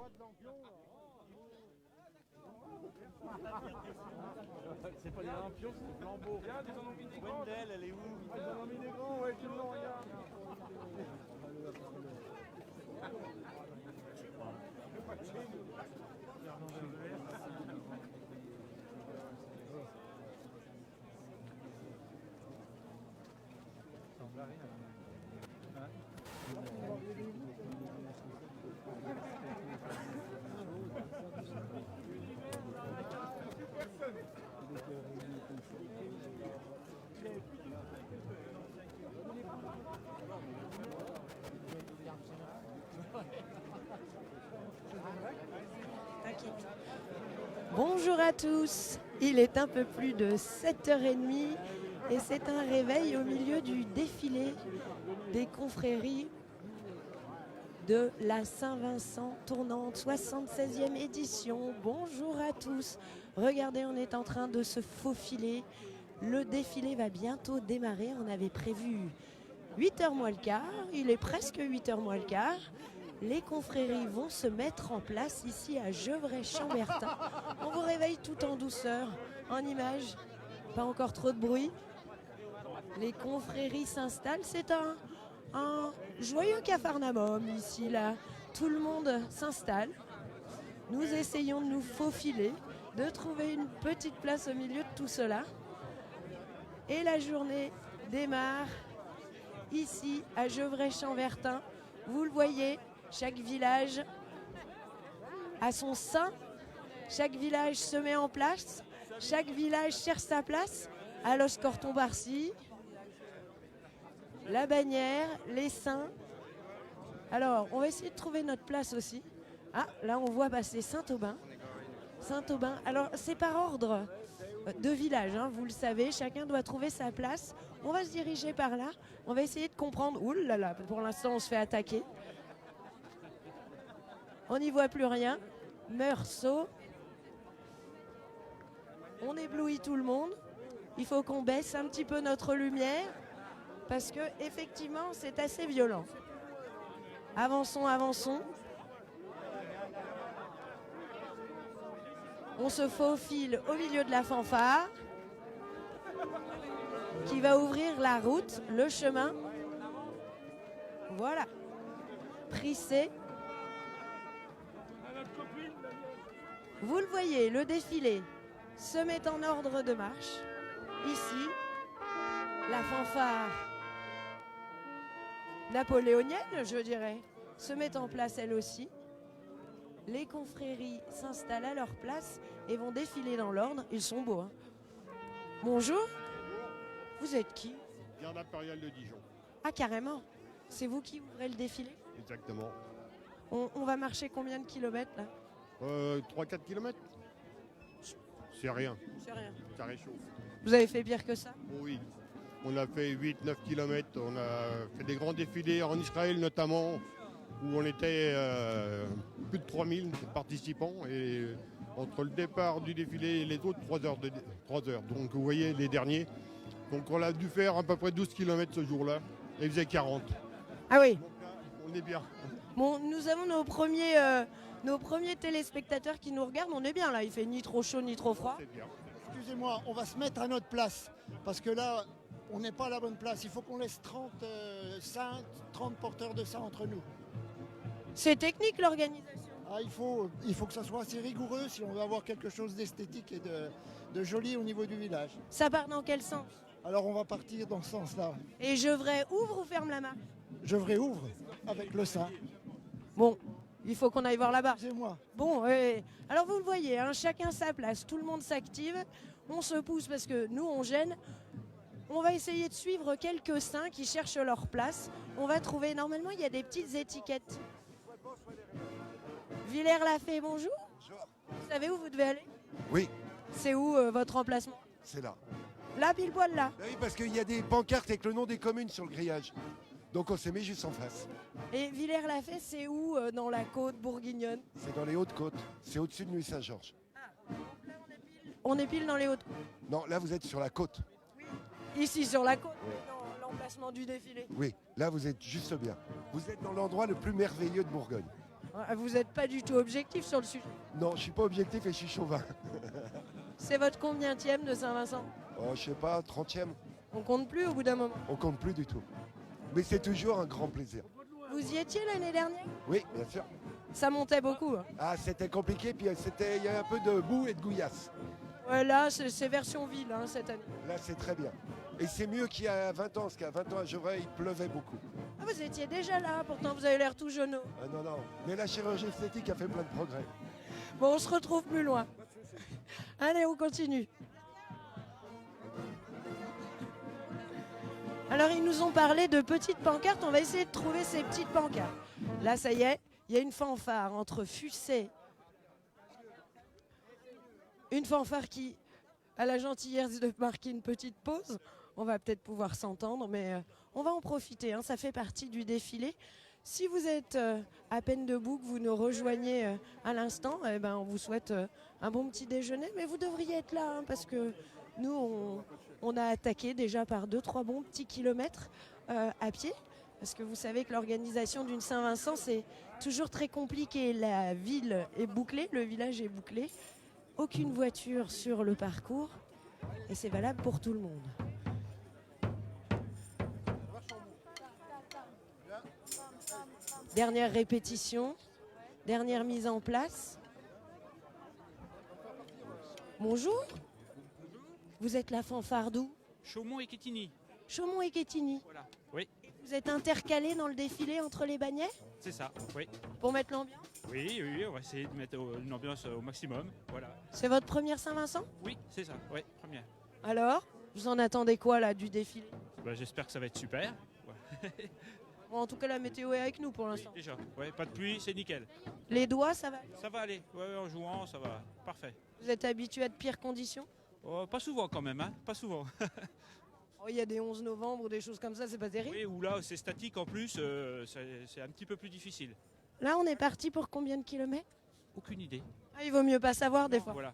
C'est pas des lampions, c'est des flambeaux. Regarde, ils en ont mis des grands. Wendell, elle est où? Ils en ont mis des grands, ouais, tu le nom, regarde. Bonjour à tous, il est un peu plus de 7h30 et c'est un réveil au milieu du défilé des confréries de la Saint-Vincent tournante 76e édition. Bonjour à tous, regardez, on est en train de se faufiler, le défilé va bientôt démarrer, on avait prévu 8h moins le quart, il est presque 8h moins le quart. Les confréries vont se mettre en place ici à Gevrey-Chambertin. On vous réveille tout en douceur, en images, pas encore trop de bruit. Les confréries s'installent, c'est un joyeux capharnaüm ici, là. Tout le monde s'installe. Nous essayons de nous faufiler, de trouver une petite place au milieu de tout cela. Et la journée démarre ici à Gevrey-Chambertin. Vous le voyez, chaque village a son sein, chaque village se met en place, chaque village cherche sa place. À Los Corton-Barcy, la bannière, les saints. Alors, on va essayer de trouver notre place aussi. Ah, là on voit passer Saint-Aubin. Saint-Aubin, alors c'est par ordre de village, hein, vous le savez, chacun doit trouver sa place. On va se diriger par là, on va essayer de comprendre. Ouh là là, pour l'instant on se fait attaquer. On n'y voit plus rien. Meursault. On éblouit tout le monde. Il faut qu'on baisse un petit peu notre lumière parce que effectivement c'est assez violent. Avançons, avançons. On se faufile au milieu de la fanfare qui va ouvrir la route, le chemin. Voilà. Prissé. Vous le voyez, le défilé se met en ordre de marche. Ici, la fanfare napoléonienne, je dirais, se met en place elle aussi. Les confréries s'installent à leur place et vont défiler dans l'ordre. Ils sont beaux, hein. Bonjour. Vous êtes qui? Garde impériale de Dijon. Ah, carrément. C'est vous qui ouvrez le défilé? Exactement. On va marcher combien de kilomètres là? 3-4 km. C'est rien. C'est rien. Ça réchauffe. Vous avez fait pire que ça? Oui. On a fait 8-9 km. On a fait des grands défilés en Israël notamment, où on était plus de 3000 participants. Et entre le départ du défilé et les autres, 3 heures. 3 heures. Donc vous voyez les derniers. Donc on a dû faire à peu près 12 km ce jour-là. Et il faisait 40. Ah oui. Donc là, on est bien. Bon, nous avons nos premiers téléspectateurs qui nous regardent. On est bien là, il fait ni trop chaud ni trop froid. C'est bien. Excusez-moi, on va se mettre à notre place, parce que là, on n'est pas à la bonne place. Il faut qu'on laisse 30 saints, 30 porteurs de saints entre nous. C'est technique l'organisation. Ah, il faut que ça soit assez rigoureux si on veut avoir quelque chose d'esthétique et de joli au niveau du village. Ça part dans quel sens? Alors on va partir dans ce sens-là. Et Gevrey ouvre ou ferme la marche? Gevrey ouvre avec le saint. Bon, il faut qu'on aille voir là-bas. Excusez-moi. Bon, alors vous le voyez, hein, chacun sa place, tout le monde s'active, on se pousse parce que nous on gêne. On va essayer de suivre quelques saints qui cherchent leur place. On va trouver, normalement il y a des petites étiquettes. Villers-Lafay, bonjour. Bonjour. Vous savez où vous devez aller? Oui, C'est où votre emplacement? c'est là. Là, pile poil là. Oui, parce qu'il y a des pancartes avec le nom des communes sur le grillage. Donc on s'est mis juste en face. Et Villers-Lafay, c'est où dans la côte bourguignonne? C'est dans les Hautes-Côtes. C'est au-dessus de Nuit-Saint-Georges. On est pile dans les hautes. Non, là vous êtes sur la côte. Ici sur la côte, Ouais. dans l'emplacement du défilé. Oui, là vous êtes juste bien. Vous êtes dans l'endroit le plus merveilleux de Bourgogne. Ah, vous n'êtes pas du tout objectif sur le sujet. Non, je suis pas objectif et je suis chauvin. C'est votre combienième de Saint-Vincent? Oh, je sais pas, 30e. On compte plus au bout d'un moment. On compte plus du tout. Mais c'est toujours un grand plaisir. Vous y étiez l'année dernière? Oui, bien sûr. Ça montait beaucoup. Hein. Ah, c'était compliqué, puis il y a un peu de boue et de gouillasse. Ouais, là, c'est version ville hein, cette année. Là, c'est très bien. Et c'est mieux qu'il y a 20 ans, parce qu'à 20 ans à Gevrey, il pleuvait beaucoup. Ah, vous étiez déjà là, pourtant vous avez l'air tout jeuneau. Ah non, non. Mais la chirurgie esthétique a fait plein de progrès. Bon, on se retrouve plus loin. Allez, on continue. Alors, ils nous ont parlé de petites pancartes. On va essayer de trouver ces petites pancartes. Là, ça y est, il y a une fanfare entre Fussé. Une fanfare qui a la gentillesse de marquer une petite pause. On va peut-être pouvoir s'entendre, mais on va en profiter. Hein. Ça fait partie du défilé. Si vous êtes à peine debout, que vous nous rejoignez à l'instant, eh ben, on vous souhaite un bon petit déjeuner. Mais vous devriez être là, hein, parce que nous, on a attaqué déjà par 2-3 bons petits kilomètres à pied. Parce que vous savez que l'organisation d'une Saint-Vincent, c'est toujours très compliqué. La ville est bouclée, le village est bouclé. Aucune voiture sur le parcours. Et c'est valable pour tout le monde. Dernière répétition, dernière mise en place. Bonjour. Vous êtes la fanfare d'où? Chaumont et Quetigny. Chaumont et Quetigny. Voilà. Oui, Vous êtes intercalés dans le défilé entre les bannières c'est ça. Oui. pour mettre l'ambiance? Oui, on va essayer de mettre une ambiance au maximum. Voilà. C'est votre première Saint-Vincent? Oui, c'est ça. Oui, première. Alors, vous en attendez quoi là du défilé? Bah, j'espère que ça va être super. Ouais. Bon, en tout cas, la météo est avec nous pour Oui, l'instant. déjà. Ouais, pas de pluie, c'est nickel. Les doigts, ça va? Ça va aller. Ouais, en jouant, ça va. Parfait. Vous êtes habitué à de pires conditions? Oh, pas souvent quand même, hein. Pas souvent. Oh, il y a des 11 novembre ou des choses comme ça, c'est pas terrible. Oui, ou là, c'est statique en plus, c'est un petit peu plus difficile. Là, on est parti pour combien de kilomètres? Aucune idée. Ah, il vaut mieux pas savoir des fois. Voilà.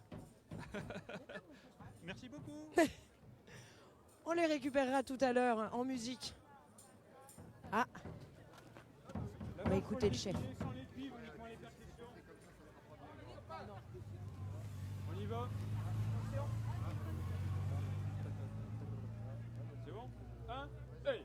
Merci beaucoup. On les récupérera tout à l'heure hein, en musique. Ah, on va écouter le chef. Sans les cuivres, uniquement les percussions. On y va. C'est bon? 1, hey!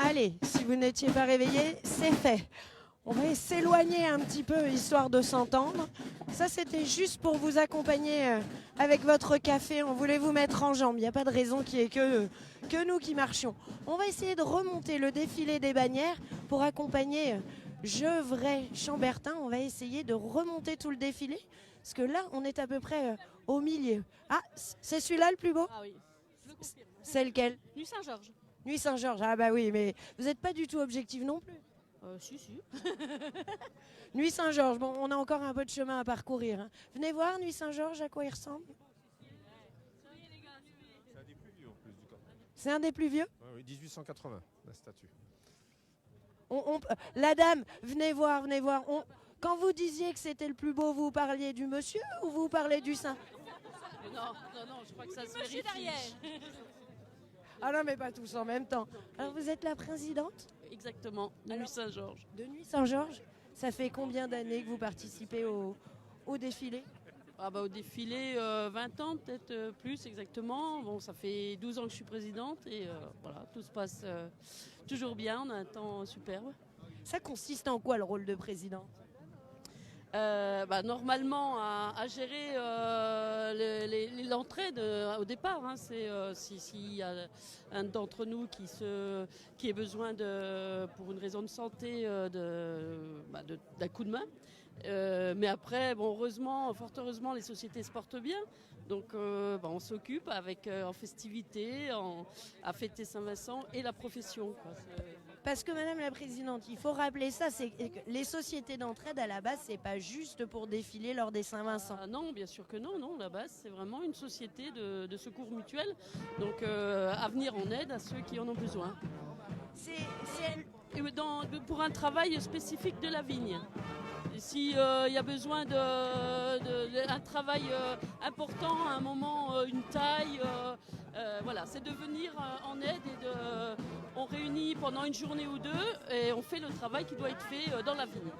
Allez, si vous n'étiez pas réveillé, c'est fait. On va s'éloigner un petit peu, histoire de s'entendre. Ça, c'était juste pour vous accompagner avec votre café. On voulait vous mettre en jambes. Il n'y a pas de raison qu'il n'y ait que nous qui marchions. On va essayer de remonter le défilé des bannières pour accompagner Gevrey-Chambertin. On va essayer de remonter tout le défilé. Parce que là, on est à peu près au milieu. Ah, c'est celui-là le plus beau? Ah oui, je le confirme. C'est lequel? Nuit Saint-Georges. Nuit Saint-Georges. Ah bah oui, mais vous n'êtes pas du tout objectif non plus. Si. Nuit Saint-Georges, bon, on a encore un peu de chemin à parcourir. Hein. Venez voir Nuit Saint-Georges, à quoi il ressemble. C'est un des plus vieux en plus du camp. C'est un des plus vieux. Oui, 1880, la statue. La dame, venez voir, venez voir. Quand vous disiez que c'était le plus beau, vous parliez du monsieur ou vous parlez du saint? Non, je crois que ça se vérifie. Derrière. Ah non, mais pas tous en même temps. Alors vous êtes la présidente Exactement, de Nuit Saint-Georges. de Nuit Saint-Georges. Ça fait combien d'années que vous participez au défilé? Ah bah au défilé, 20 ans peut-être plus exactement. Bon, ça fait 12 ans que je suis présidente et voilà, tout se passe toujours bien, on a un temps superbe. Ça consiste en quoi le rôle de présidente? Normalement à gérer l'entrée au départ. Hein, c'est s'il y a un d'entre nous qui ait besoin pour une raison de santé d'un coup de main. Mais après, fort heureusement, les sociétés se portent bien. Donc on s'occupe en festivité, à fêter Saint-Vincent et la profession. Quoi. Parce que Madame la Présidente, il faut rappeler ça, c'est que les sociétés d'entraide à la base, c'est pas juste pour défiler lors des Saint-Vincent. Non, bien sûr que non. La base, c'est vraiment une société de secours mutuel, donc à venir en aide à ceux qui en ont besoin. Pour un travail spécifique de la vigne. S'il y a besoin d'un travail important, à un moment, une taille, c'est de venir en aide on réunit pendant une journée ou deux et on fait le travail qui doit être fait dans la vigne.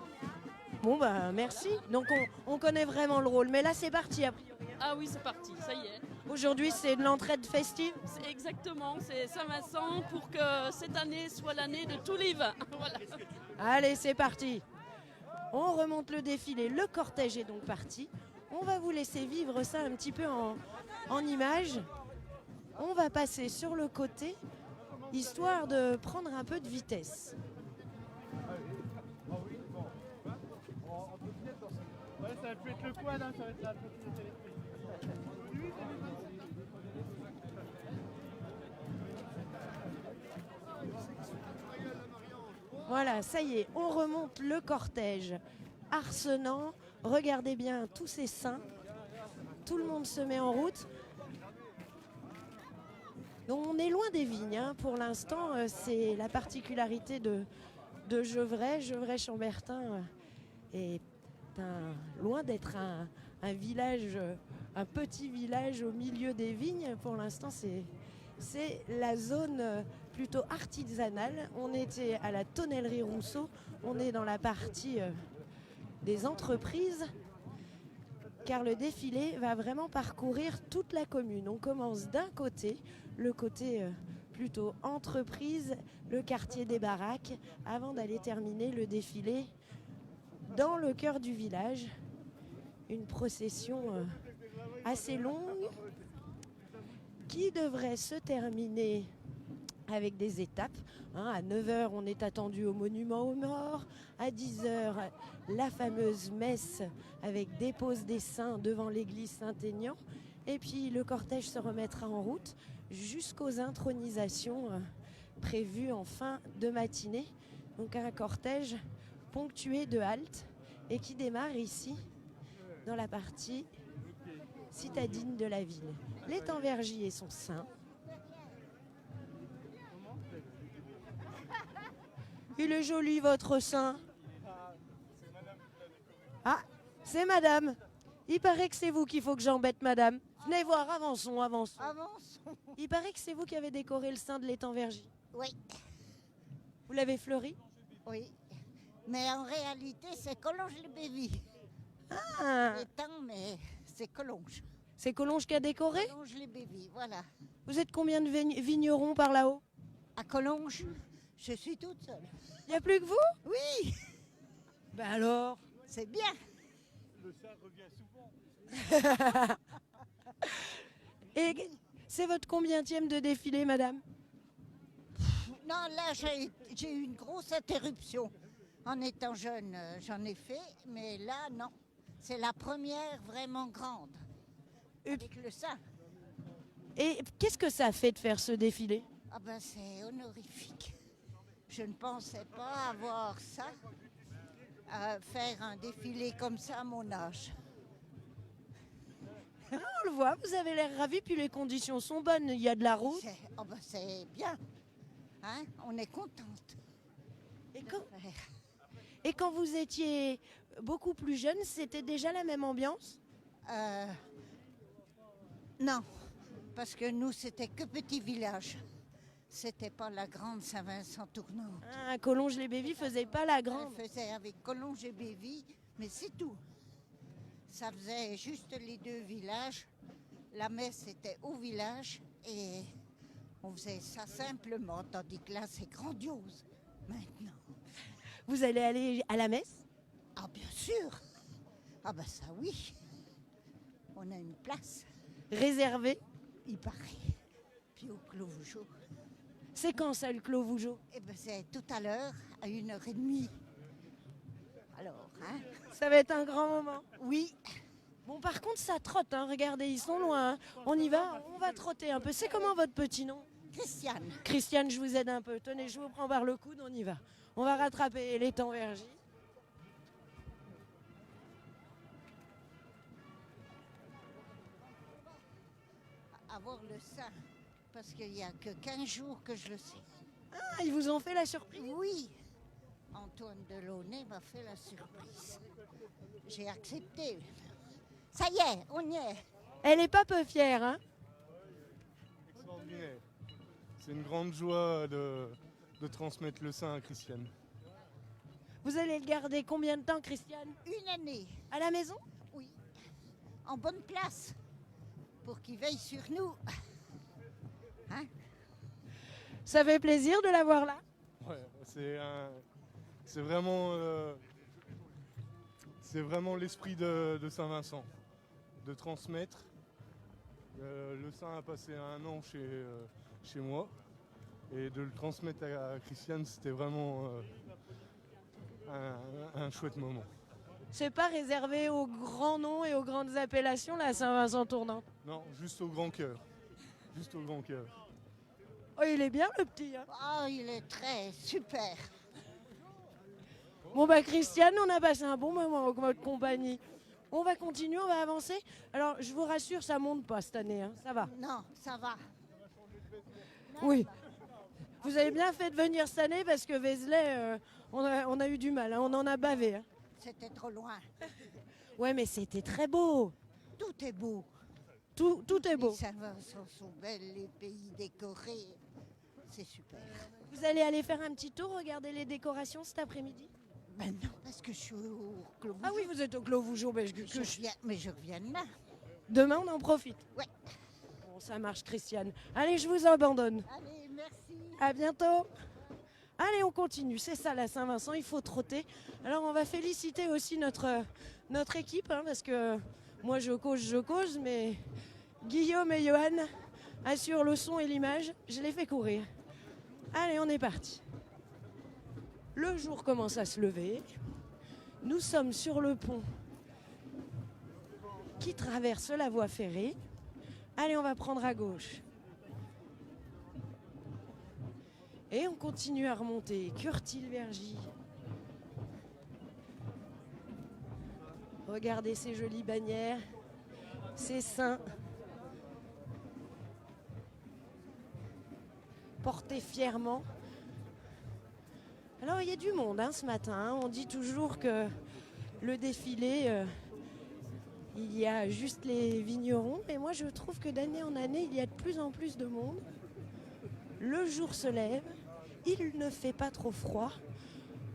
Bon merci. Donc on connaît vraiment le rôle. Mais là c'est parti a priori. Ah oui, c'est parti, ça y est. Aujourd'hui c'est de l'entraide festive. Exactement, c'est Saint-Vincent pour que cette année soit l'année de tous les vins. Voilà. Allez, c'est parti. On remonte le défilé, le cortège est donc parti. On va vous laisser vivre ça un petit peu en images. On va passer sur le côté, histoire de prendre un peu de vitesse. Ouais, ça va plus être le quad, hein, ça va être la trottinette électrique. Voilà, ça y est, on remonte le cortège. Arcenant, regardez bien tous ces seins. Tout le monde se met en route. Donc on est loin des vignes. Hein. Pour l'instant, c'est la particularité de Gevrey. Gevrey-Chambertin est loin d'être un village, un petit village au milieu des vignes. Pour l'instant, c'est la zone plutôt artisanale. On était à la tonnellerie Rousseau. On est dans la partie des entreprises, car le défilé va vraiment parcourir toute la commune. On commence d'un côté, le côté plutôt entreprise, le quartier des baraques, avant d'aller terminer le défilé dans le cœur du village. Une procession assez longue qui devrait se terminer avec des étapes. À 9h, on est attendu au monument aux morts. À 10h, la fameuse messe avec dépose des saints devant l'église Saint-Aignan. Et puis le cortège se remettra en route jusqu'aux intronisations prévues en fin de matinée. Donc un cortège ponctué de haltes et qui démarre ici dans la partie citadine de la ville. L'étang-Vergy et son saint. Il est joli votre saint. Ah, c'est madame. Il paraît que c'est vous qu'il faut que j'embête madame. Venez voir, avançons. Avançons. Il paraît que c'est vous qui avez décoré le saint de l'étang-Vergy. Oui. Vous l'avez fleuri? Oui. Mais en réalité, c'est Collonges-les-Bévis. Ah, L'étang, mais c'est Collonges. c'est Collonges qui a décoré? Collonges-les-Bévis, voilà. Vous êtes combien de vignerons par là-haut? À Collonges, je suis toute seule. Il n'y a plus que vous? Oui, Ben alors? c'est bien. Le saint revient souvent. Et c'est votre combientième de défilé, madame? Non, là, j'ai eu une grosse interruption. En étant jeune, j'en ai fait, mais là, non. C'est la première vraiment grande, avec le saint. Et qu'est-ce que ça fait de faire ce défilé? Ah ben, c'est honorifique. Je ne pensais pas avoir ça, faire un défilé comme ça à mon âge. On le voit, vous avez l'air ravi, puis les conditions sont bonnes. Il y a de la route. C'est bien. Hein? On est contente. Et quand vous étiez beaucoup plus jeune, c'était déjà la même ambiance? Non, parce que nous, c'était que petit village. C'était pas la grande Saint-Vincent tournante. Ah, Collonges-les-Bévis faisait pas la grande. Elle faisait avec Collonges et Bévis, mais c'est tout. Ça faisait juste les deux villages. La messe était au village et on faisait ça simplement, tandis que là, c'est grandiose maintenant. Vous allez aller à la messe? Ah, bien sûr. Ah ben ça oui, on a une place, Réservé. il paraît. Puis au Clos Vougeot, C'est quand ça, le Clos Vougeot? eh ben c'est tout à l'heure, à 1h30. Alors, hein? Ça va être un grand moment. Oui, Bon, par contre, ça trotte, hein. Regardez, ils sont loin, hein. On y va, on va trotter un peu. C'est comment votre petit nom? Christiane. Christiane, je vous aide un peu. Tenez, je vous prends par le coude, on y va. On va rattraper les temps vergis. Avoir le sein, parce qu'il n'y a que 15 jours que je le sais. Ah, ils vous ont fait la surprise? Oui, Antoine Delaunay m'a fait la surprise. J'ai accepté. Ça y est, on y est. Elle est pas peu fière, hein? Extraordinaire. C'est une grande joie de transmettre le sein à Christiane. Vous allez le garder combien de temps, Christiane? Une année, À la maison? oui. En bonne place, pour qu'il veille sur nous. Hein? Ça fait plaisir de l'avoir là. Ouais, c'est vraiment, l'esprit de Saint-Vincent, de transmettre. Le sein a passé 1 an chez moi, et de le transmettre à Christiane, c'était vraiment un chouette moment. C'est pas réservé aux grands noms et aux grandes appellations, là, Saint-Vincent-Tournant. Non, juste au grand cœur. Juste au grand cœur. Oh, il est bien, le petit, hein? Oh, il est très super. Bon, bah, Christiane, on a passé un bon moment en votre compagnie. On va continuer, on va avancer. Alors, je vous rassure, ça monte pas cette année, hein. Ça va. Non, ça va. Oui. Vous avez bien fait de venir cette année parce que Vézelay, on a eu du mal, hein. On en a bavé, hein. C'était trop loin. Ouais, mais c'était très beau. Tout est beau. Tout est beau. Les Saint-Vincent sont belles, les pays décorés. C'est super. Vous allez aller faire un petit tour, regarder les décorations cet après-midi? Ben non, parce que je suis au Clos Ah oui, Vougeot. vous êtes au Clos Vougeot. Ben, Mais je reviens demain. Demain, on en profite. Ouais. Bon, ça marche, Christiane. Allez, je vous abandonne. Allez, merci. À bientôt. Allez, on continue. C'est ça, la Saint-Vincent, il faut trotter. Alors, on va féliciter aussi notre équipe, hein, parce que moi, je cause, mais Guillaume et Johan assurent le son et l'image. Je les fais courir. Allez, on est parti. Le jour commence à se lever. Nous sommes sur le pont qui traverse la voie ferrée. Allez, on va prendre à gauche. Et on continue à remonter. Curtil-Vergy. Regardez ces jolies bannières, ces saints. Portés fièrement. Alors, il y a du monde, hein, ce matin, hein. On dit toujours que le défilé, il y a juste les vignerons. Et moi, je trouve que d'année en année, il y a de plus en plus de monde. Le jour se lève. Il ne fait pas trop froid.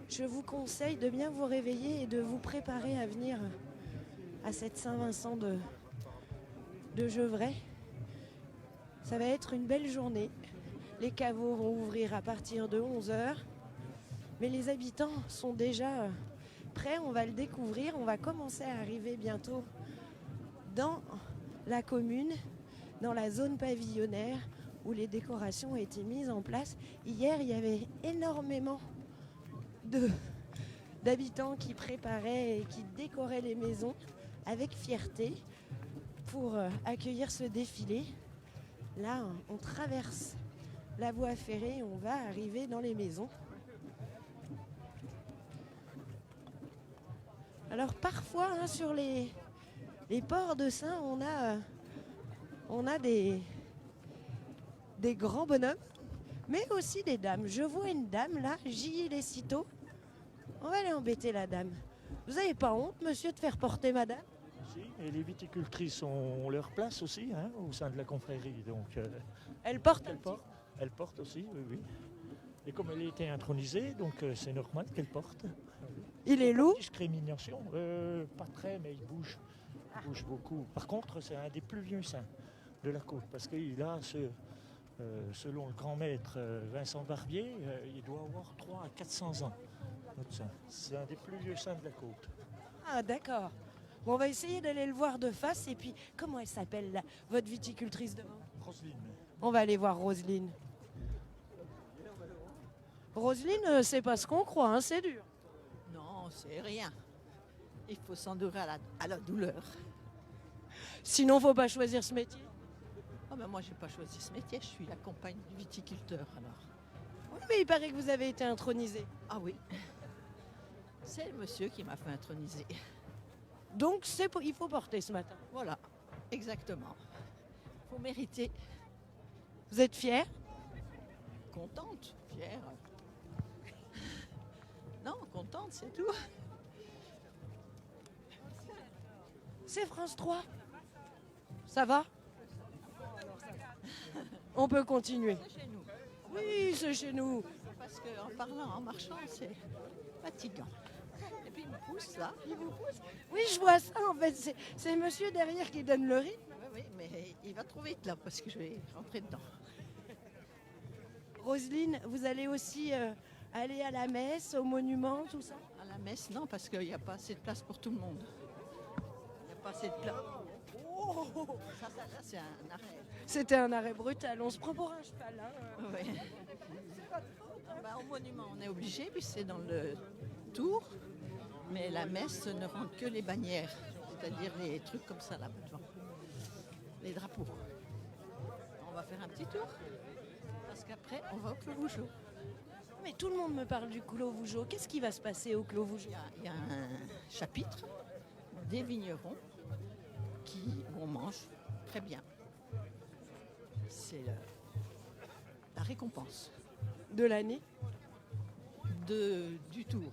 Je vous conseille de bien vous réveiller et de vous préparer à venir à cette Saint-Vincent de Gevrey. Ça va être une belle journée. Les caveaux vont ouvrir à partir de 11h. Mais les habitants sont déjà prêts. On va le découvrir. On va commencer à arriver bientôt dans la commune, dans la zone pavillonnaire, où les décorations ont été mises en place. Hier, il y avait énormément d'habitants qui préparaient et qui décoraient les maisons avec fierté pour accueillir ce défilé. Là, on traverse la voie ferrée et on va arriver dans les maisons. Alors parfois, hein, sur les ports de Saint, on a des grands bonhommes, mais aussi des dames. Je vois une dame là, Gilles et Citeaux. On va aller embêter la dame. Vous n'avez pas honte, monsieur, de faire porter madame? Si, et les viticultrices ont leur place aussi, hein, au sein de la confrérie. Donc, Elle porte elle porte aussi, oui, oui. Et comme elle a été intronisée, donc c'est normal qu'elle porte. Il est lourd? Discrimination, pas très, mais il bouge. Il bouge beaucoup. Par contre, c'est un des plus vieux saints de la côte, parce qu'il a selon le grand maître Vincent Barbier, il doit avoir 300 à 400 ans, notre saint. C'est un des plus vieux saints de la côte. Ah, d'accord. Bon, on va essayer d'aller le voir de face. Et puis, comment elle s'appelle, là, votre viticultrice devant? Roselyne. On va aller voir Roselyne. Roselyne, c'est pas ce qu'on croit, hein, c'est dur. Non, c'est rien. Il faut s'endurer à la douleur. Sinon, faut pas choisir ce métier. Ah ben moi, j'ai pas choisi ce métier. Je suis la compagne du viticulteur, alors. Oui, mais il paraît que vous avez été intronisée. Ah oui. C'est le monsieur qui m'a fait introniser. Donc, il faut porter ce matin. Voilà, exactement. Faut mériter. Vous êtes fière? Contente, fière. Non, contente, c'est tout. C'est France 3. Ça va? On peut continuer. C'est chez nous. Oui, c'est chez nous. Parce qu'en parlant, en marchant, c'est fatigant. Et puis il me pousse là. Il vous pousse. Oui, je vois ça en fait. C'est monsieur derrière qui donne le rythme. Oui, mais il va trop vite là parce que je vais rentrer dedans. Roselyne, vous allez aussi aller à la messe, au monument, tout ça? À la messe, non, parce qu'il n'y a pas assez de place pour tout le monde. Il n'y a pas assez de place. Oh, ça, là, c'est un arrêt. C'était un arrêt brutal. On se prend pour un cheval. Hein. Oui. Au monument, on est obligé, puis c'est dans le tour. Mais la messe ne rentre que les bannières, c'est-à-dire les trucs comme ça là devant. Les drapeaux. On va faire un petit tour, parce qu'après, on va au Clos Vougeot. Mais tout le monde me parle du Clos Vougeot. Qu'est-ce qui va se passer au Clos Vougeot? Il y a un chapitre des vignerons où on mange très bien. C'est la récompense. De l'année? Du tour.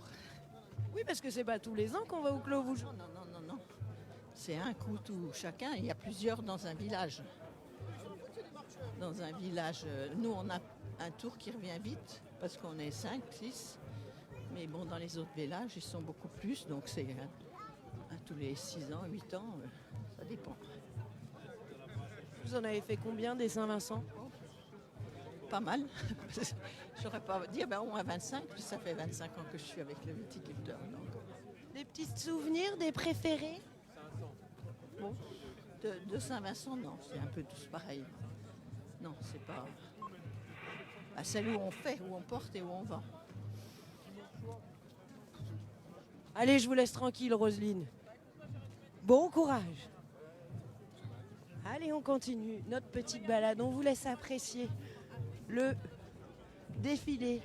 Oui, parce que c'est pas tous les ans qu'on va au Clos Vougeot. Non. C'est un coup tout chacun. Il y a plusieurs dans un village. Dans un village, nous on a un tour qui revient vite parce qu'on est 5, 6. Mais bon, dans les autres villages, ils sont beaucoup plus. Donc c'est tous les 6 ans, 8 ans, ça dépend. Vous en avez fait combien des Saint-Vincent? Pas mal. Je n'aurais pas dire, au moins 25, puis ça fait 25 ans que je suis avec le viticulteur. Donc. Des petits souvenirs, des préférés? Bon, de Saint-Vincent, non, c'est un peu tous pareil. Non, c'est pas... celle où on fait, où on porte et où on vend. Allez, je vous laisse tranquille, Roselyne. Bon courage. Allez, on continue notre petite balade. On vous laisse apprécier le défilé.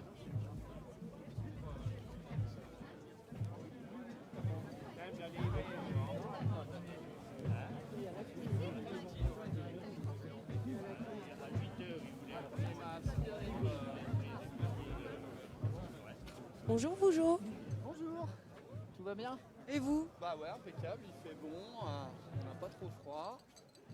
Bonjour Vougeot. Bonjour, tout va bien? Et vous? Bah ouais, impeccable, il fait bon, on n'a pas trop froid,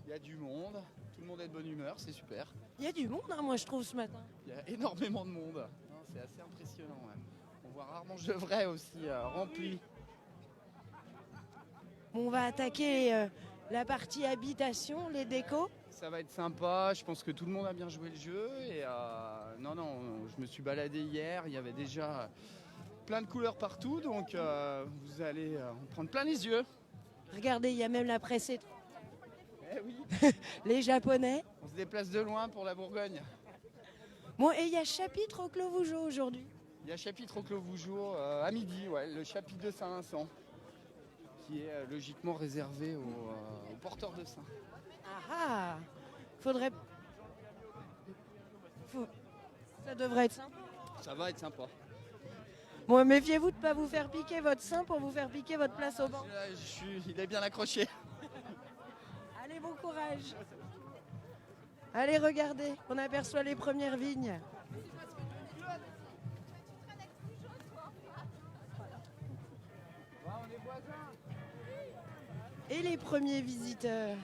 il y a du monde, tout le monde est de bonne humeur, c'est super. Il y a du monde, hein, moi je trouve ce matin. Il y a énormément de monde, non, c'est assez impressionnant même. On voit rarement Gevrey aussi rempli. On va attaquer la partie habitation, les décos. Ça va être sympa, je pense que tout le monde a bien joué le jeu et non, je me suis baladé hier, il y avait déjà plein de couleurs partout, donc vous allez en prendre plein les yeux. Regardez, il y a même la presse étrangère. Eh oui. Les Japonais. On se déplace de loin pour la Bourgogne. Bon, et il y a chapitre au Clos Vougeot aujourd'hui. Il y a chapitre au Clos Vougeot à midi, ouais, le chapitre de Saint-Vincent, qui est logiquement réservé aux porteurs de Saint. Ah, faudrait... Ça devrait être sympa. Ça va être sympa. Bon, méfiez-vous de ne pas vous faire piquer votre sein pour vous faire piquer votre place au banc. Il est bien accroché. Allez, bon courage. Allez, regardez, on aperçoit les premières vignes. Et les premiers visiteurs.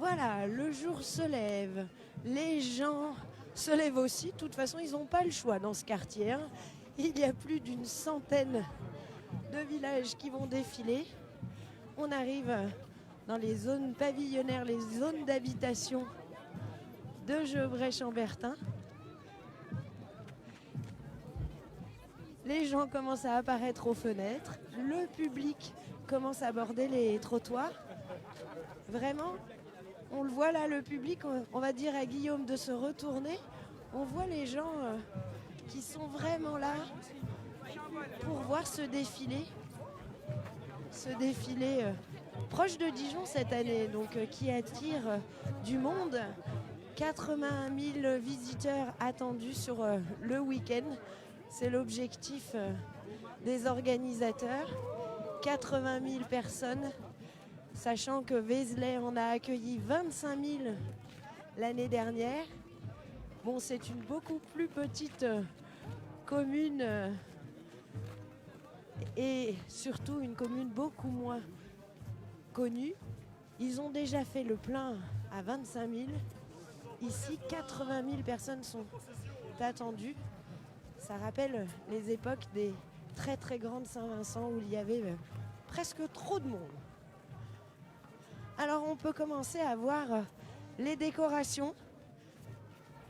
Voilà, le jour se lève, les gens se lèvent aussi. De toute façon, ils n'ont pas le choix dans ce quartier, hein. Il y a plus d'une centaine de villages qui vont défiler. On arrive dans les zones pavillonnaires, les zones d'habitation de Gevrey-Chambertin. Les gens commencent à apparaître aux fenêtres. Le public commence à aborder les trottoirs. Vraiment, on le voit là, le public, on va dire à Guillaume de se retourner. On voit les gens qui sont vraiment là pour voir ce défilé. Ce défilé proche de Dijon cette année, donc qui attire du monde. 80 000 visiteurs attendus sur le week-end. C'est l'objectif des organisateurs. 80 000 personnes, sachant que Vézelay en a accueilli 25 000 l'année dernière. Bon, c'est une beaucoup plus petite commune et surtout une commune beaucoup moins connue. Ils ont déjà fait le plein à 25 000. Ici, 80 000 personnes sont attendues. Ça rappelle les époques des très très grandes Saint-Vincent où il y avait presque trop de monde. Alors on peut commencer à voir les décorations.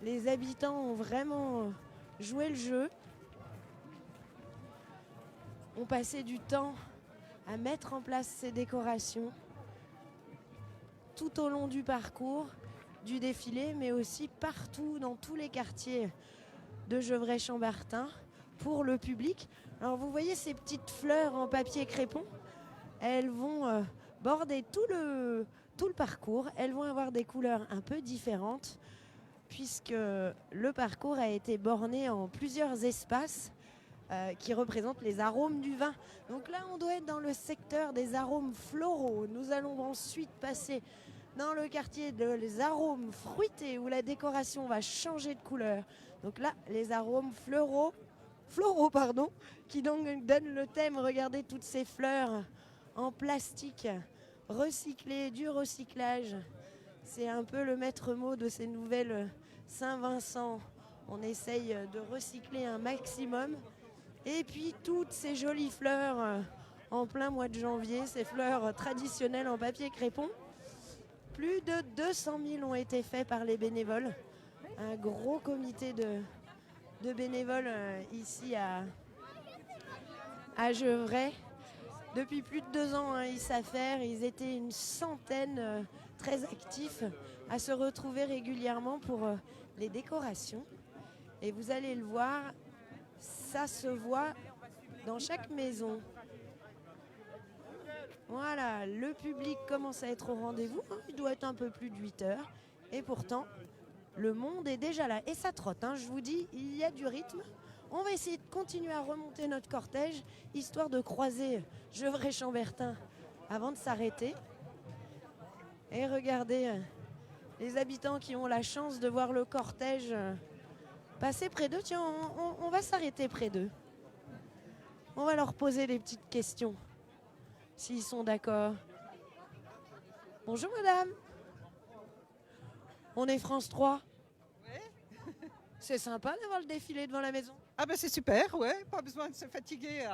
Les habitants ont vraiment joué le jeu. On passait du temps à mettre en place ces décorations tout au long du parcours du défilé, mais aussi partout dans tous les quartiers de Gevrey-Chambertin pour le public. Alors vous voyez ces petites fleurs en papier crépon, elles vont border tout le parcours. Elles vont avoir des couleurs un peu différentes puisque le parcours a été borné en plusieurs espaces qui représentent les arômes du vin. Donc là, on doit être dans le secteur des arômes floraux. Nous allons ensuite passer dans le quartier des arômes fruités où la décoration va changer de couleur. Donc là, les arômes floraux, qui donc donnent le thème. Regardez toutes ces fleurs en plastique recyclées, du recyclage. C'est un peu le maître mot de ces nouvelles Saint-Vincent. On essaye de recycler un maximum. Et puis toutes ces jolies fleurs en plein mois de janvier, ces fleurs traditionnelles en papier crépon. Plus de 200 000 ont été faits par les bénévoles. Un gros comité de bénévoles ici à Gevrey. Depuis plus de 2 ans, ils savent faire. Ils étaient une centaine très actifs à se retrouver régulièrement pour les décorations. Et vous allez le voir, ça se voit dans chaque maison. Voilà, le public commence à être au rendez-vous. Il doit être un peu plus de 8 heures. Et pourtant, le monde est déjà là. Et ça trotte, hein, je vous dis, il y a du rythme. On va essayer de continuer à remonter notre cortège, histoire de croiser Gevrey-Chambertin avant de s'arrêter. Et regardez les habitants qui ont la chance de voir le cortège passer près d'eux. Tiens, on va s'arrêter près d'eux. On va leur poser des petites questions, s'ils sont d'accord. Bonjour madame. On est France 3. Ouais. C'est sympa d'avoir le défilé devant la maison. Ah ben c'est super, ouais. Pas besoin de se fatiguer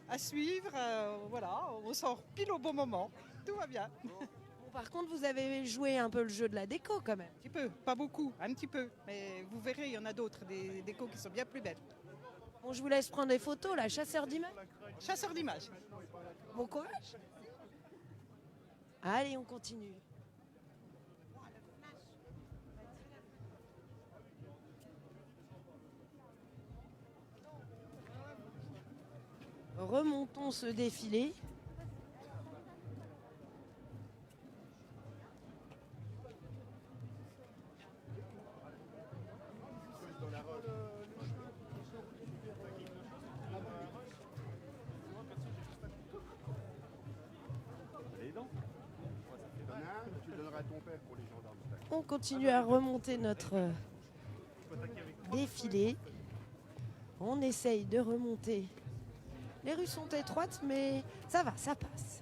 à suivre. Voilà, on sort pile au bon moment. Tout va bien. Bon, par contre, vous avez joué un peu le jeu de la déco quand même. Un petit peu, pas beaucoup, un petit peu. Mais vous verrez, il y en a d'autres, des décos qui sont bien plus belles. Bon, je vous laisse prendre des photos là, chasseur d'images. Chasseur d'images. Bon courage. Allez, on continue. Remontons ce défilé. On continue à remonter notre défilé. On essaye de remonter. Les rues sont étroites, mais ça va, ça passe.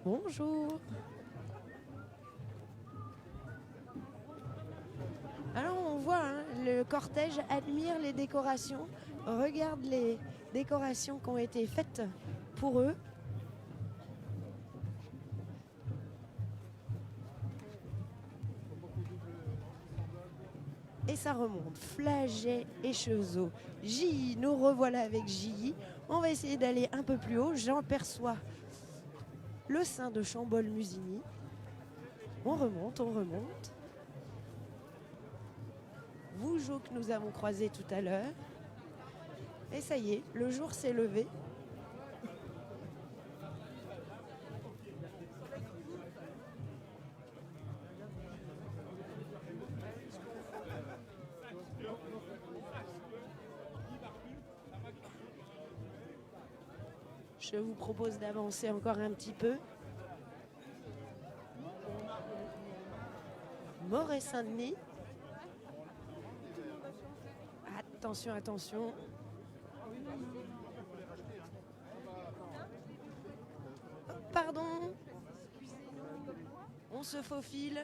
Bonjour. Alors on voit, hein, le cortège admire les décorations, regarde les décorations qui ont été faites pour eux. Et ça remonte, Flaget et Chezeaux. Gilly, nous revoilà avec Gilly. On va essayer d'aller un peu plus haut. J'en perçois le sein de Chambol-Musigny. On remonte, on remonte. Vougeot que nous avons croisé tout à l'heure. Et ça y est, le jour s'est levé. Je vous propose d'avancer encore un petit peu. Moret-Saint-Denis. Attention, attention. Pardon. On se faufile.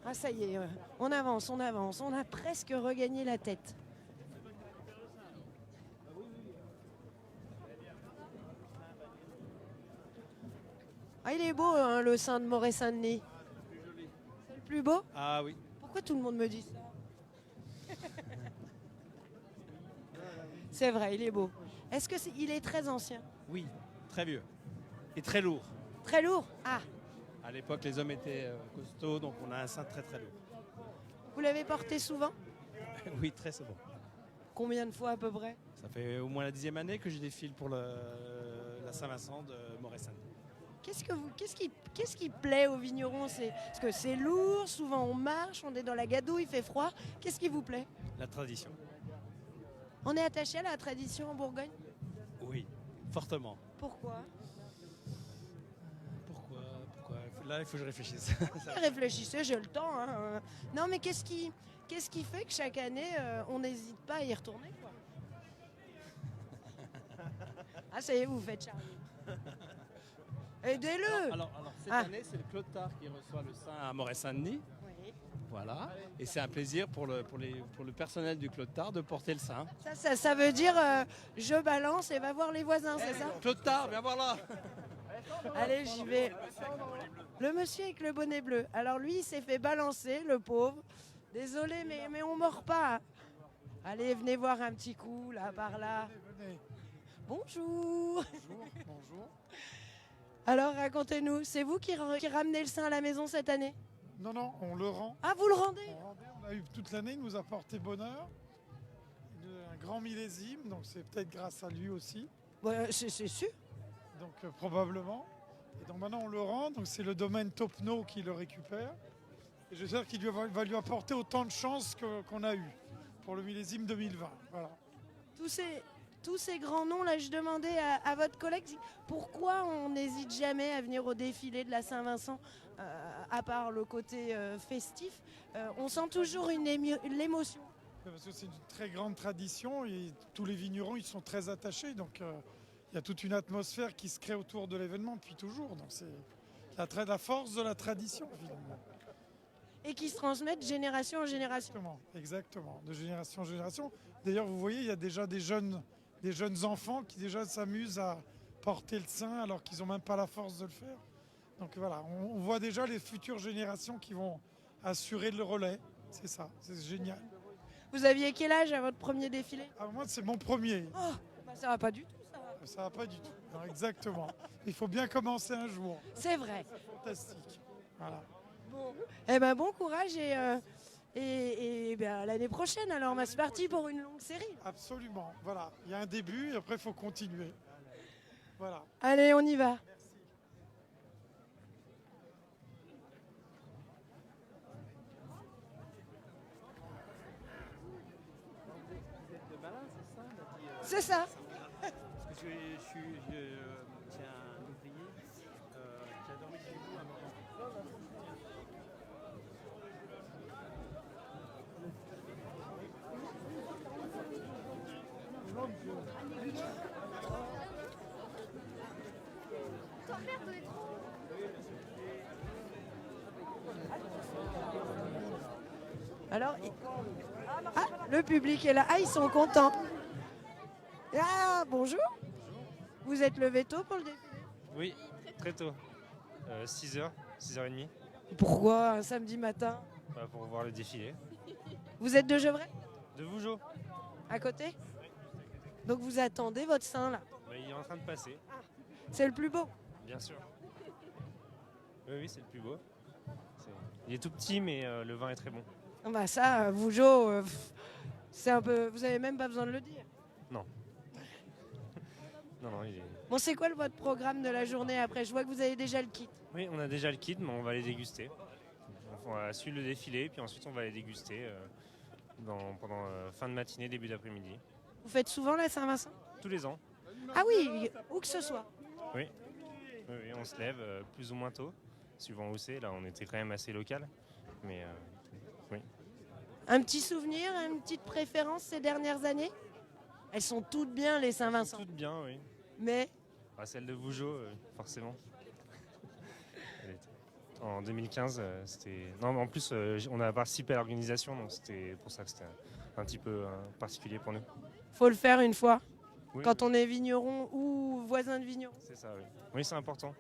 Ah ça y est, on avance, on avance. On a presque regagné la tête. Ah, il est beau, hein, le sein de Moret-Saint-Denis. C'est le plus beau? Ah oui. Pourquoi tout le monde me dit ça? C'est vrai, il est beau. Est-ce qu'il est très ancien? Oui, très vieux. Et très lourd. Très lourd? Ah, À l'époque, les hommes étaient costauds, donc on a un sein très très lourd. vous l'avez porté souvent? Oui, très souvent. Combien de fois à peu près? Ça fait au moins la 10e année que je défile pour la Saint-Vincent de Moret-Saint-Denis. Qu'est-ce qui plaît aux vignerons? Parce que c'est lourd, souvent on marche, on est dans la gadoue, il fait froid. Qu'est-ce qui vous plaît? La tradition. On est attaché à la tradition en Bourgogne? Oui, fortement. Pourquoi? Pourquoi Là, il faut que je réfléchisse. Réfléchissez, j'ai le temps. Hein. Non, mais qu'est-ce qui fait que chaque année, on n'hésite pas à y retourner, quoi? Ah, ça y est, vous faites Charlie. Aidez-le. Alors, cette année, c'est le Clotard qui reçoit le sein à Moret-Saint-Denis. Oui. Voilà. Et c'est un plaisir pour le personnel du Clotard de porter le sein. Ça veut dire je balance et va voir les voisins, c'est ça? Clotard, viens voir là. Allez, j'y vais. Le monsieur avec le bonnet bleu. Alors lui, il s'est fait balancer, le pauvre. Désolé, mais on mord pas. Allez, venez voir un petit coup, là, par là. Bonjour. Bonjour. Alors, racontez-nous, c'est vous qui ramenez le sein à la maison cette année? Non, on le rend. Ah, vous le rendez? On a eu toute l'année, il nous a porté bonheur. Un grand millésime, donc c'est peut-être grâce à lui aussi. Ouais, c'est sûr. Donc probablement. Et donc maintenant on le rend, donc c'est le domaine Topno qui le récupère. Et j'espère qu'il va lui apporter autant de chance qu'on a eu pour le millésime 2020. Voilà. Tous ces grands noms, là, je demandais à votre collègue pourquoi on n'hésite jamais à venir au défilé de la Saint-Vincent, à part le côté festif. On sent toujours l'émotion. Parce que c'est une très grande tradition et tous les vignerons ils sont très attachés. Donc il y a toute une atmosphère qui se crée autour de l'événement depuis toujours. Donc c'est la force de la tradition finalement. Et qui se transmettent de génération en génération. Exactement, de génération en génération. D'ailleurs, vous voyez, il y a déjà des jeunes enfants qui déjà s'amusent à porter le sein alors qu'ils n'ont même pas la force de le faire. Donc voilà, on voit déjà les futures générations qui vont assurer le relais. C'est ça, c'est génial. Vous aviez quel âge à votre premier défilé? Moi, c'est mon premier. Oh, bah ça va pas du tout, ça. Ça va pas du tout. Non, exactement. Il faut bien commencer un jour. C'est vrai. Fantastique. Voilà. Bon. Eh ben bon courage et ben, l'année prochaine alors, c'est parti pour une longue série. Absolument. Voilà. Il y a un début et après il faut continuer. Voilà. Allez, on y va. C'est ça. Parce que j'ai un ouvrier qui a dormi chez vous à un moment. Alors, le public est là. Ah, ils sont contents. Ah, bonjour. Vous êtes levé tôt pour le défilé? Oui, très tôt. 6h, 6h30. Pourquoi un samedi matin? Pour voir le défilé. Vous êtes de Gevrey? De Vougeot. À côté? Donc vous attendez votre sein là? Il est en train de passer. C'est le plus beau? Bien sûr. Oui, c'est le plus beau. Il est tout petit, mais le vin est très bon. Bah ça, Vougeot, c'est un peu... Vous avez même pas besoin de le dire. Non. non, il est... Bon, c'est quoi votre programme de la journée après? Je vois que vous avez déjà le kit. Oui, on a déjà le kit, mais on va les déguster. On va suivre le défilé, puis ensuite on va les déguster pendant fin de matinée, début d'après-midi. Vous faites souvent la Saint-Vincent? Tous les ans. Ah oui, où que ce soit. Oui, on se lève plus ou moins tôt, suivant où c'est. Là, on était quand même assez local, mais oui. Un petit souvenir, une petite préférence ces dernières années? Elles sont toutes bien, les Saint-Vincent. Toutes bien, oui. Mais celle de Vougeot, forcément. En 2015, c'était... Non, mais en plus, on a participé à l'organisation, donc c'était pour ça que c'était un petit peu particulier pour nous. Faut le faire une fois, Oui, quand on est vigneron ou voisin de vigneron. C'est ça, oui. Oui, c'est important.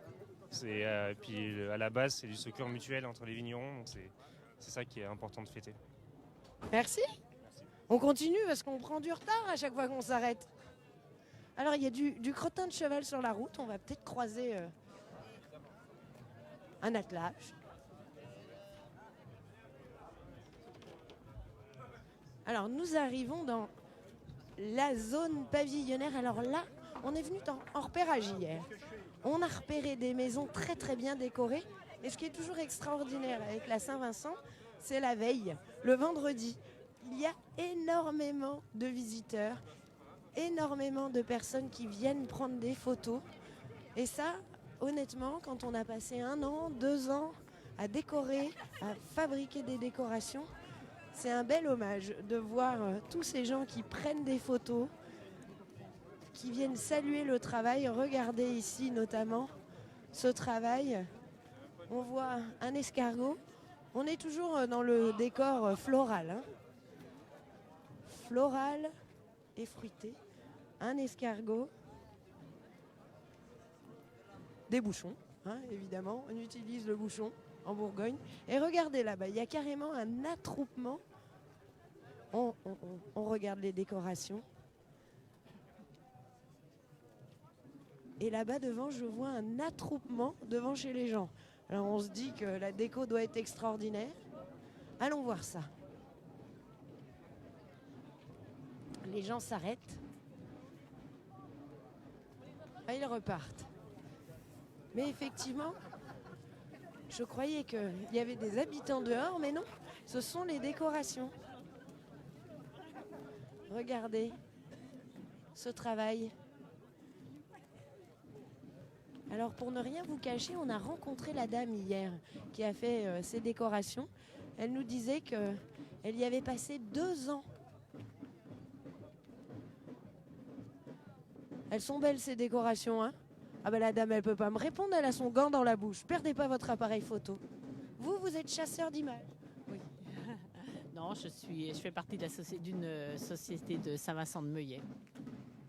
Puis à la base, c'est du secours mutuel entre les vignerons, donc c'est ça qui est important de fêter. Merci. On continue parce qu'on prend du retard à chaque fois qu'on s'arrête. Alors, il y a du crottin de cheval sur la route. On va peut-être croiser un attelage. Alors, nous arrivons dans la zone pavillonnaire. Alors là, on est venu en repérage hier. On a repéré des maisons très très bien décorées. Et ce qui est toujours extraordinaire avec la Saint-Vincent, c'est la veille, le vendredi. Il y a énormément de visiteurs, énormément de personnes qui viennent prendre des photos. Et ça, honnêtement, quand on a passé 1 an, 2 ans à décorer, à fabriquer des décorations, c'est un bel hommage de voir tous ces gens qui prennent des photos, qui viennent saluer le travail. Regardez ici notamment ce travail. On voit un escargot. On est toujours dans le décor floral. Hein. Floral et fruité. Un escargot. Des bouchons, hein, évidemment. On utilise le bouchon en Bourgogne. Et regardez là-bas, il y a carrément un attroupement. On regarde les décorations. Et là-bas devant, je vois un attroupement devant chez les gens. Alors on se dit que la déco doit être extraordinaire. Allons voir ça. Les gens s'arrêtent. Ah, ils repartent. Mais effectivement, je croyais qu'il y avait des habitants dehors, mais non, ce sont les décorations. Regardez ce travail. Alors pour ne rien vous cacher, on a rencontré la dame hier qui a fait ces décorations. Elle nous disait qu'elle y avait passé 2 ans. Elles sont belles ces décorations, hein? Ah ben la dame, elle peut pas me répondre, elle a son gant dans la bouche. Perdez pas votre appareil photo. Vous êtes chasseur d'images? Oui. Non, je fais partie d'une société de Saint-Vincent de Meuillet.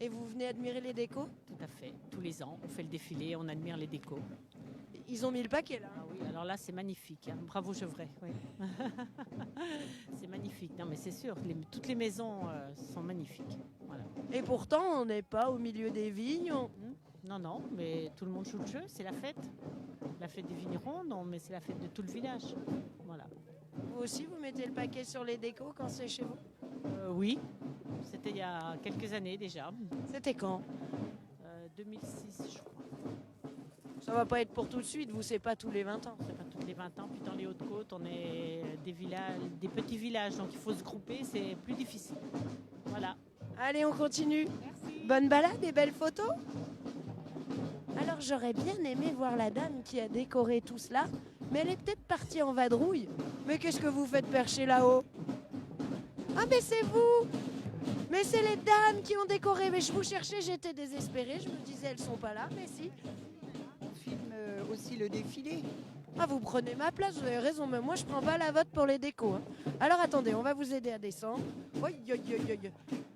Et vous venez admirer les décos? Tout à fait. Tous les ans, on fait le défilé, on admire les décos. Ils ont mis le paquet là. Ah oui, alors là c'est magnifique. Hein. Bravo Gevrey. Oui. C'est magnifique. Non mais c'est sûr, toutes les maisons sont magnifiques. Voilà. Et pourtant, on n'est pas au milieu des vignes. Non, non, mais tout le monde joue le jeu, c'est la fête. La fête des vignerons, non, mais c'est la fête de tout le village. Voilà. Vous aussi, vous mettez le paquet sur les décos quand c'est chez vous? Oui, c'était il y a quelques années déjà. C'était quand? 2006, je crois. Ça va pas être pour tout de suite, vous, c'est pas tous les 20 ans. C'est pas tous les 20 ans, puis dans les Hautes-Côtes, on est des villages, des petits villages, donc il faut se grouper, c'est plus difficile. Voilà. Allez, on continue. Merci. Bonne balade et belles photos. Alors j'aurais bien aimé voir la dame qui a décoré tout cela, mais elle est peut-être partie en vadrouille. Mais qu'est-ce que vous faites percher là-haut? Ah mais c'est vous! Mais c'est les dames qui ont décoré. Mais je vous cherchais, j'étais désespérée. Je me disais, elles sont pas là, mais si. On filme aussi le défilé. Ah, vous prenez ma place, vous avez raison, mais moi je prends pas la vote pour les décos. Hein. Alors attendez, on va vous aider à descendre. Oi, oi, oi, oi.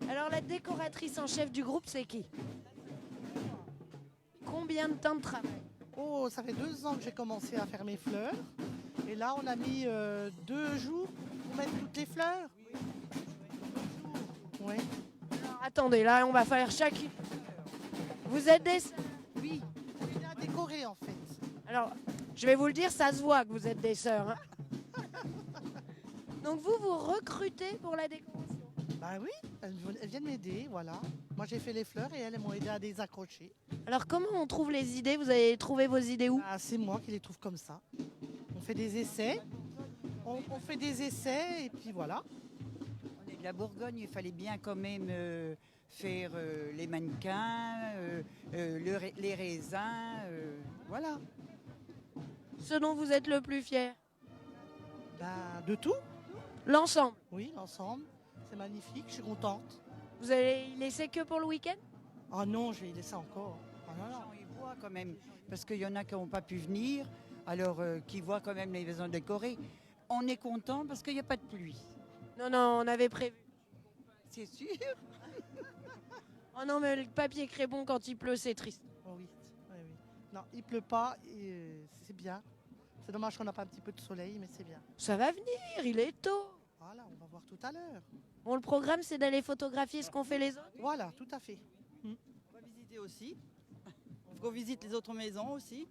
Alors la décoratrice en chef du groupe, c'est qui? Combien de temps de travail? Oh, ça fait 2 ans que j'ai commencé à faire mes fleurs. Et là, on a mis 2 jours pour mettre toutes les fleurs. Oui. Alors, attendez, là, on va faire chacune. Vous êtes des... Oui, on est à décorer en fait. Alors, je vais vous le dire, ça se voit que vous êtes des sœurs. Hein. Donc vous recrutez pour la décoration? Bah oui, elles viennent m'aider, voilà. Moi j'ai fait les fleurs et elles m'ont aidé à les accrocher. Alors comment on trouve les idées? Vous avez trouvé vos idées où? C'est moi qui les trouve comme ça. On fait des essais. On fait des essais et puis voilà. On est de la Bourgogne, il fallait bien quand même faire les mannequins, les raisins, voilà. Ce dont vous êtes le plus fier? De tout. L'ensemble? Oui, l'ensemble. C'est magnifique, je suis contente. Vous allez y laisser que pour le week-end? Oh non, je vais y laisser encore. Oh non, non. Ils voient quand même, parce qu'il y en a qui n'ont pas pu venir, alors qui voient quand même les maisons décorées. On est content parce qu'il n'y a pas de pluie. Non, non, on avait prévu. C'est sûr. Oh non, mais le papier crépon quand il pleut, c'est triste. Oh oui, oui, oui. Non, il pleut pas, c'est bien. C'est dommage qu'on n'a pas un petit peu de soleil, mais c'est bien. Ça va venir, il est tôt. Voilà, on va voir tout à l'heure. Bon, le programme, c'est d'aller photographier ce qu'ont fait les autres? Voilà, tout à fait. On va visiter aussi. Il faut qu'on visite les autres maisons aussi.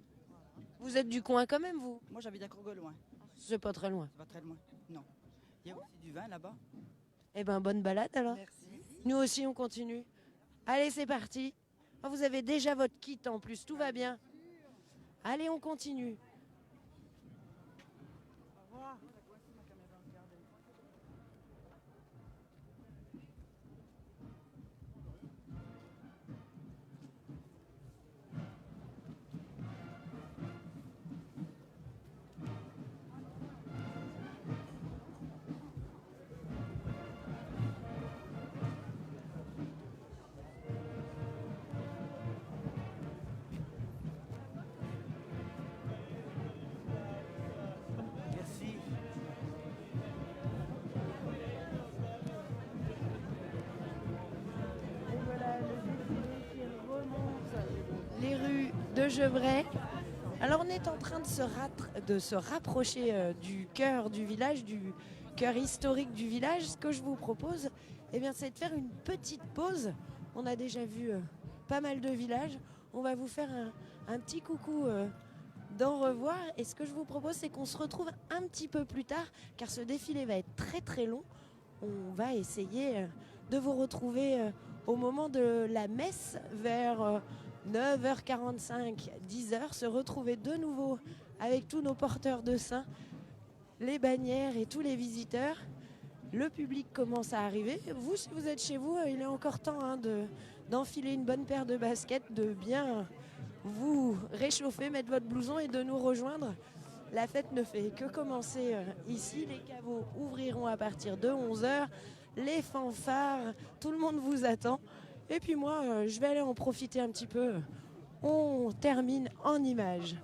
Vous êtes du coin quand même, vous? Moi, j'habite à Courgoloin. C'est pas très loin. C'est pas très loin. Non. Il y a aussi du vin là-bas. Eh ben, bonne balade alors. Merci. Nous aussi, on continue. Allez, c'est parti. Oh, vous avez déjà votre kit en plus, tout va bien. Allez, on continue. Au revoir. Les rues de Gevrey. Alors on est en train de se rapprocher du cœur du village, du cœur historique du village. Ce que je vous propose, eh bien, c'est de faire une petite pause. On a déjà vu pas mal de villages. On va vous faire un petit coucou d'au revoir. Et ce que je vous propose, c'est qu'on se retrouve un petit peu plus tard, car ce défilé va être très très long. On va essayer de vous retrouver au moment de la messe vers 9h45, 10h, se retrouver de nouveau avec tous nos porteurs de saints, les bannières et tous les visiteurs. Le public commence à arriver. Vous, si vous êtes chez vous, il est encore temps d'enfiler une bonne paire de baskets, de bien vous réchauffer, mettre votre blouson et de nous rejoindre. La fête ne fait que commencer ici. Les caveaux ouvriront à partir de 11h. Les fanfares, tout le monde vous attend. Et puis moi, je vais aller en profiter un petit peu. On termine en images.